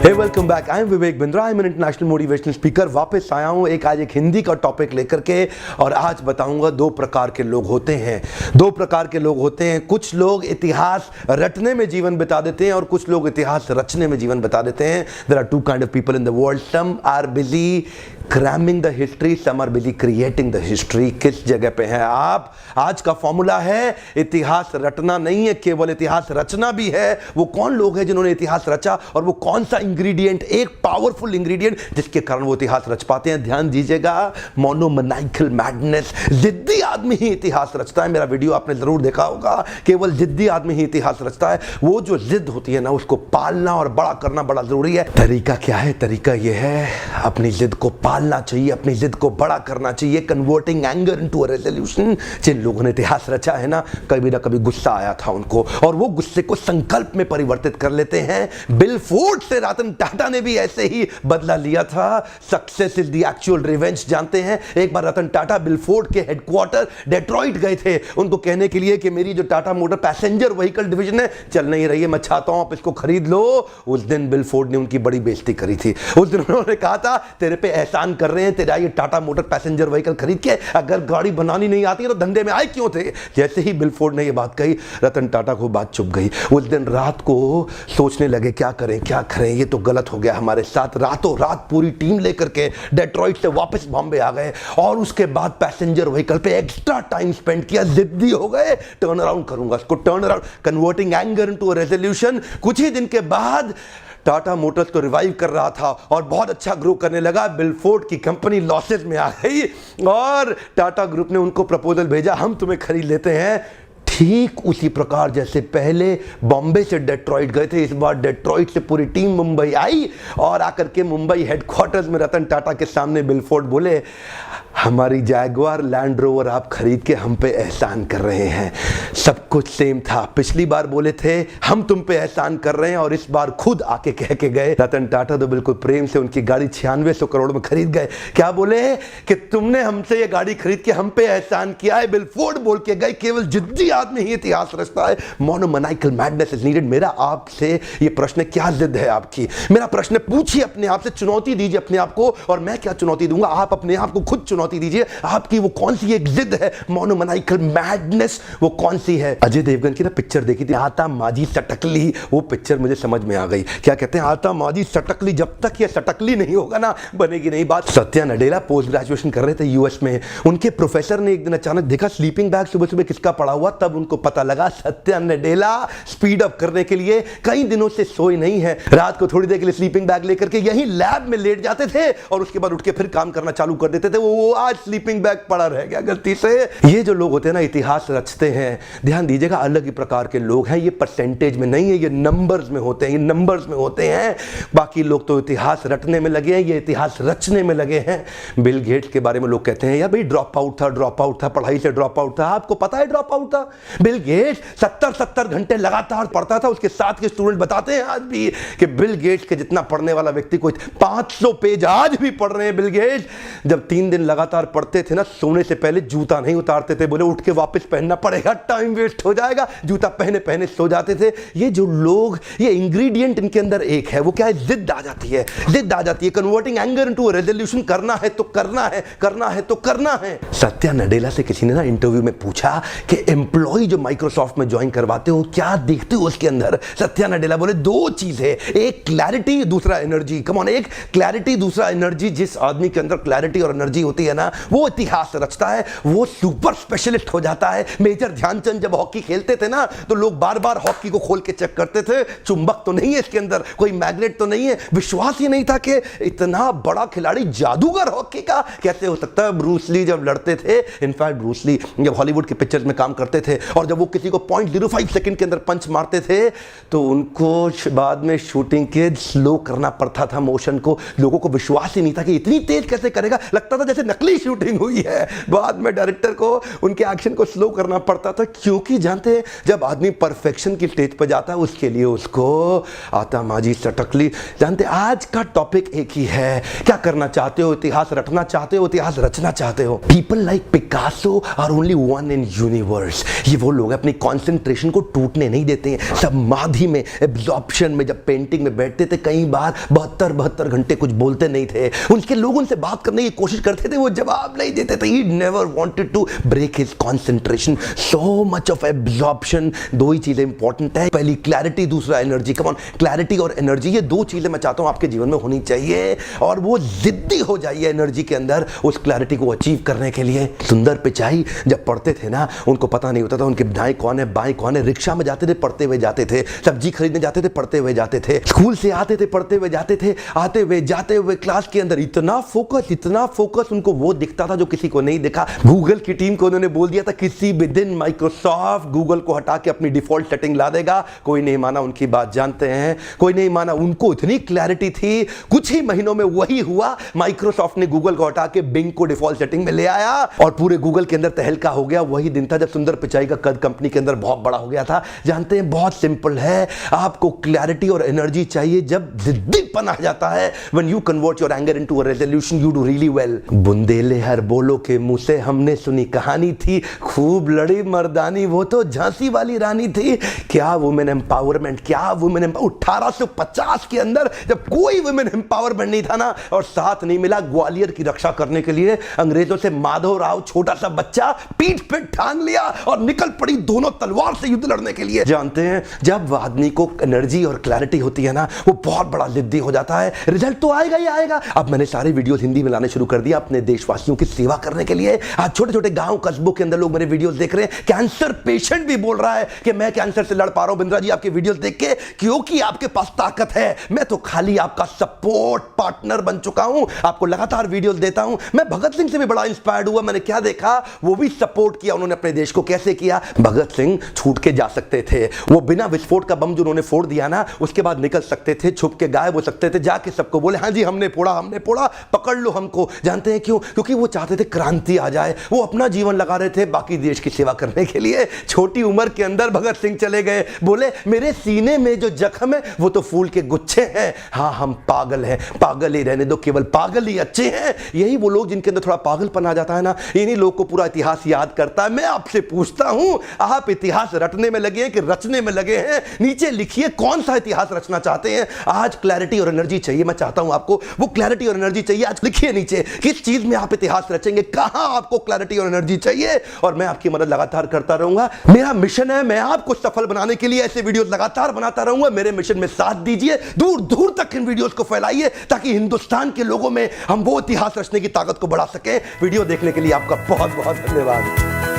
Hey welcome back. I am Vivek Bindra. I am an international motivational speaker. वापस आया हूं आज एक हिंदी का टॉपिक लेकर के, और आज बताऊंगा दो प्रकार के लोग होते हैं। दो प्रकार के लोग होते हैं। कुछ लोग इतिहास रटने में जीवन बिता देते हैं और कुछ लोग इतिहास रचने में जीवन बिता देते हैं। There are two kind of people in the world. Some are busy cramming the history, some are busy creating the history. किस जगह पे हैं आप? आज का फॉर्मूला है इतिहास रटना नहीं है, केवल इतिहास रचना भी है। वो कौन लोग हैं जिन्होंने इतिहास रचा, और वो कौन सा इंग्रेडिएंट, एक पावरफुल इंग्रेडिएंट जिसके कारण वो इतिहास रच पाते हैं। ध्यान दीजिएगा, मोनोमैनिकल मैडनेस। जिद्दी आदमी ही इतिहास रचता है। मेरा वीडियो आपने जरूर देखा होगा। केवल जिद्दी आदमी ही इतिहास रचता है। वो जो जिद होती है ना, उसको पालना और बड़ा करना बड़ा जरूरी है। तरीका क्या है? तरीका ये है, अपनी जिद को पालना चाहिए, अपनी जिद को बड़ा करना चाहिए। Converting anger into a resolution. जिन लोगों ने इतिहास रचा है ना, कभी ना कभी गुस्सा आया था उनको, और वो गुस्से को संकल्प में परिवर्तित कर लेते हैं। बिल फोर्ड से रतन टाटा ने भी ऐसे ही बदला लिया था। Success is the actual revenge. जानते हैं, एक बार रतन टाटा बिल फोर्ड के हेडक्वार्टर डेट्रॉइट गए थे उनको कहने के लिए कि मेरी जो Tata motor passenger vehicle division है चल नहीं रही है, मैं चाहता हूं आप इसको खरीद लो। उस दिन बिल फोर्ड ने उनकी बड़ी बेइज्जती करी थी। उस दिन उन्होंने कहा था, तेरे पे एहसान कर रहे हैं, तेरा ये टाटा मोटर पैसेंजर व्हीकल खरीद के, अगर गाड़ी बनानी नहीं आती है तो धंधे में आए क्यों थे। जैसे ही बिल फोर्ड ने ये बात कही, रतन टाटा को बात चुप गई। उस दिन रात को सोचने लगे, क्या करें क्या करें, ये तो गलत हो गया हमारे साथ। रातों रात पूरी टीम लेकर के डेट्रॉइट से वापस बॉम्बे आ गए, और उसके बाद पैसेंजर व्हीकल पे एक्स्ट्रा टाइम स्पेंड किया। जिद्दी हो गए, टर्न अराउंड करूंगा इसको, turn around, converting anger into a resolution. कुछ ही दिन के बाद टाटा मोटर्स तो रिवाइव कर रहा था और बहुत अच्छा ग्रो करने लगा। बिल फोर्ड की कंपनी लॉसेस में आ गई, और टाटा ग्रुप ने उनको प्रपोजल भेजा, हम तुम्हें खरीद लेते हैं। ठीक उसी प्रकार जैसे पहले बॉम्बे से डेट्रॉइट गए थे, इस बार डेट्रॉइट से पूरी टीम मुंबई आई, और आकर के मुंबई हेडक्वार्टर्स में रतन टाटा के सामने बिल फोर्ड बोले, हमारी जैगुआर लैंड रोवर आप खरीद के हम पे एहसान कर रहे हैं। सब कुछ सेम था। पिछली बार बोले थे हम तुम पे एहसान कर रहे हैं, और इस बार खुद आके कह के गए। रतन टाटा तो बिल्कुल प्रेम से उनकी गाड़ी 9600 करोड़ में खरीद गए। क्या बोले कि तुमने हमसे ये गाड़ी खरीद के हम पे एहसान किया है। बिल फोर्ड बोल के गए, केवल जिद्दी आदमी ही इतिहास रचता है। मोनोमैनिकल मैडनेस इज नीडेड। मेरा आपसे ये प्रश्न, क्या जिद है आपकी? मेरा प्रश्न पूछिए अपने आप से, चुनौती दीजिए अपने आप को, और मैं क्या चुनौती दूंगा, आप अपने आप को खुद चुनौती दीजिए। आपकी वो कौन सी एक जिद है, मोनोमैनिकल मैडनेस, वो कौन सी है? अजय देवगन की ना पिक्चर देखी थी, आता माजी सटकली। वो पिक्चर मुझे समझ में आ गई। क्या कहते हैं, आता माजी सटकली, जब तक ये सटकली नहीं होगा ना, बनेगी नहीं बात। सत्या नडेला पोस्ट ग्रेजुएशन कर रहे थे यूएस में। उनके प्रोफेसर ने एक दिन अचानक देखा स्लीपिंग बैग सुबह सुबह किसका पड़ा हुआ, तब उनको पता लगा सत्या नडेला स्पीड अप करने के लिए कई दिनों से सोए नहीं है। रात को थोड़ी देर के लिए स्लीपिंग बैग लेकर के यही लैब में लेट जाते थे, और उसके बाद उठ के फिर काम करना चालू कर देते थे। वो आज स्लीपिंग बैग पड़ा रह गया गलती से। ये जो लोग होते हैं ना, इतिहास रचते हैं, ध्यान दीजिएगा, अलग ही प्रकार के लोग हैं। ये परसेंटेज में नहीं है, ये नंबर्स में होते हैं, ये नंबर्स में होते हैं। बाकी लोग तो इतिहास रटने में लगे हैं, ये इतिहास रचने में लगे हैं। बिल गेट्स के बारे में लोग कहते हैं, यार भाई ड्रॉप आउट था, पढ़ाई से ड्रॉप आउट था। आपको पता है ड्रॉप आउट था? बिल गेट्स 70 घंटे लगातार पढ़ता था। उसके साथ के स्टूडेंट बताते हैं आज भी कि बिल गेट्स के जितना पढ़ने वाला व्यक्ति कोई 500 पेज आज भी पढ़ रहे हैं बिल गेट्स। जब 3 दिन लगातार पढ़ते थे ना, सोने से पहले जूता नहीं उतारते थे, बोले उठ के वापस पहनना पड़ेगा, टाइम वेस्ट हो जाएगा। जूता पहने पहने सो जाते थे। ये जो लोग, ये इंग्रेडिएंट इनके अंदर एक है, वो क्या है? जिद आ जाती है, जिद आ जाती है। Converting anger into a resolution. करना है तो करना है, करना है तो करना है। सत्या नडेला से किसी ने ना इंटरव्यू में पूछा कि एम्प्लॉय जो माइक्रोसॉफ्ट में ज्वाइन करवाते हो, क्या देखते हो उसके अंदर? सत्या नडेला बोले, दो चीज है, एक क्लैरिटी, दूसरा एनर्जी। कम ऑन, एक क्लैरिटी, दूसरा एनर्जी। जिस आदमी के अंदर क्लैरिटी और एनर्जी होती है ना, वो इतिहास रचता है, वो सुपर स्पेशलिस्ट हो जाता है। मेजर ध्यानचंद जब हॉकी खेलते थे ना, तो लोग बार बार हॉकी को खोल के चेक करते थे, चुंबक तो नहीं है इसके अंदर, कोई मैग्नेट तो नहीं है। विश्वास ही नहीं था कि इतना बड़ा खिलाड़ी, जादूगर हॉकी का कैसे हो सकता है। ब्रूस ली जब लड़ते थे, इनफैक्ट ब्रूस ली जब हॉलीवुड के पिक्चर्स में काम करते थे, और जब वो किसी को 0.05 सेकंड के अंदर पंच मारते थे, तो उनको बाद में शूटिंग के स्लो करना पड़ता था मोशन को। लोगों को विश्वास ही नहीं था कि इतनी तेज कैसे करेगा। लगता था जैसे नकली शूटिंग हुई है। बाद में डायरेक्टर को उनके एक्शन को स्लो करना पड़ता था, क्योंकि जानते हैं जब आदमी परफेक्शन की स्टेज पर जाता है उसके लिए उसको आता माजी सटकली। जानते आज का टॉपिक एक ही है, क्या करना चाहते हो, इतिहास रटना चाहते हो, इतिहास रचना चाहते हो। People like Picasso are only one in universe. ये वो लोग अपनी कॉन्सेंट्रेशन को टूटने नहीं देते हैं। समाधि में, एब्जॉर्प्शन में जब पेंटिंग में बैठते थे कई बार 72 घंटे कुछ बोलते नहीं थे। उनके लोग उनसे बात करने की कोशिश करते थे, वो जवाब नहीं देते थे। He never wanted to break his concentration. So much of absorption। दो ही चीजें इंपॉर्टेंट है, पहली क्लैरिटी, दूसरा एनर्जी। कम ऑन, क्लैरिटी और एनर्जी, ये दो चीजें मैं चाहता हूं आपके जीवन में होनी चाहिए, और वो जिद्दी हो जाइए एनर्जी के अंदर उस क्लैरिटी को अचीव करने के लिए। सुंदर पिचाई जब पढ़ते थे ना, उनको पता नहीं होता था उनके दाएं कौन है बाएं कौन है। रिक्शा में जाते थे पढ़ते हुए जाते थे, सब्जी खरीदने जाते थे पढ़ते हुए जाते थे, स्कूल से आते थे पढ़ते हुए जाते थे, आते हुए जाते हुए क्लास के अंदर इतना फोकस उनको वो दिखता था जो किसी को नहीं दिखा। गूगल की टीम को उन्होंने बोल दिया था किसी भी दिन माइक्रोसॉफ्ट गूगल को हटा के अपनी डिफॉल्ट सेटिंग ला देगा। कोई नहीं माना उनकी बात, जानते हैं कोई नहीं माना। उनको इतनी क्लैरिटी थी, कुछ ही महीनों में वही हुआ। माइक्रोसॉफ्ट ने गूगल को हटा के बिंग को डिफॉल्ट सेटिंग में ले आया और पूरे गूगल के अंदर तहलका हो गया। वही दिन था जब सुंदर पिचाई का कद कंपनी के अंदर बहुत बड़ा हो गया था। जानते हैं बहुत सिंपल है, आपको क्लैरिटी और एनर्जी चाहिए जब जिद्दीपन आ जाता है। When you convert your anger into a resolution you do really well. बुंदेले हर बोलो के मुंह से हमने सुनी कहानी थी, खूब लड़ी मर्दानी वो तो झांसी वाली रानी थी। क्या वुमेन एम्पावरमेंट, क्या वुमेन 1850 के अंदर जब कोई वुमेन एम्पावरमेंट नहीं था ना, और साथ नहीं मिला ग्वालियर की रक्षा करने के लिए अंग्रेजों से माधव राव छोटा सा बच्चा पीठ पे ठान लिया और निकल पड़ी दोनों तलवार से युद्ध लड़ने के लिए। जानते हैं जब आदमी को एनर्जी और क्लैरिटी होती है ना, वो बहुत बड़ा जिद्दी हो जाता है। रिजल्ट तो आएगा ही आएगा। अब मैंने सारे वीडियोस हिंदी में लाने शुरू कर दिया अपने देशवासियों की सेवा करने के लिए। आज छोटे छोटे गांव कस्बों के अंदर लोग मेरे वीडियोस देख रहे हैं। कैंसर पेशेंट भी बोल रहा है कि मैं कैंसर से लड़ पा रहा हूं बिंद्रा जी आपके वीडियोस देख के, क्योंकि आपके पास ताकत है। मैं तो खाली आपका सपोर्ट पार्टनर बन चुका हूं, आपको लगातार वीडियोस देता हूं। मैं भगत सिंह से भी बड़ा इंस्पायर्ड हुआ। मैंने क्या देखा, वो भी सपोर्ट किया उन्होंने अपने देश को। कैसे किया? भगत सिंह छूट के जा सकते थे, वो बिना विस्फोट का बम जो उन्होंने फोड़ दिया ना, उसके बाद निकल सकते थे, छुप के गायब हो सकते थे, जाके सबको बोले हाँ जी हमने फोड़ा, पकड़ लो हमको। जानते हैं क्यों? क्योंकि वो चाहते थे क्रांति आ जाए। वो अपना जीवन लगा रहे थे बाकी देश की सेवा करने के लिए। छोटी उम्र के अंदर भगत सिंह चले गए, बोले मेरे सीने में जो जख्म है वो तो फूल के गुच्छे हैं। हाँ हम पागल हैं, पागल ही रहने दो, केवल पागल ही अच्छे हैं। यही वो लोग जिनके अंदर थोड़ा पागलपन आ जाता है ना, इन्हीं लोग को पूरा इतिहास याद करता है। मैं आपसे पूछता हूं, आप इतिहास रटने में लगे हैं कि रचने में लगे हैं? नीचे लिखिए कौन सा इतिहास रचना चाहते हैं। आज क्लैरिटी और एनर्जी चाहिए, मैं चाहता हूं आपको वो क्लैरिटी और एनर्जी चाहिए। आज लिखिए नीचे किस चीज में आप इतिहास रचेंगे, कहां आपको क्लैरिटी और एनर्जी चाहिए, और मैं आपकी मदद लगातार करता रहूंगा। मेरा मिशन है, मैं आपको सफल बनाने के लिए ऐसे वीडियोस लगातार बनाता रहूंगा। मेरे मिशन में साथ दीजिए, दूर दूर तक इन वीडियोस को फैलाइए ताकि हिंदुस्तान के लोगों में हम वो इतिहास रचने की ताकत को बढ़ा सके। वीडियो देखने के लिए आपका बहुत बहुत धन्यवाद।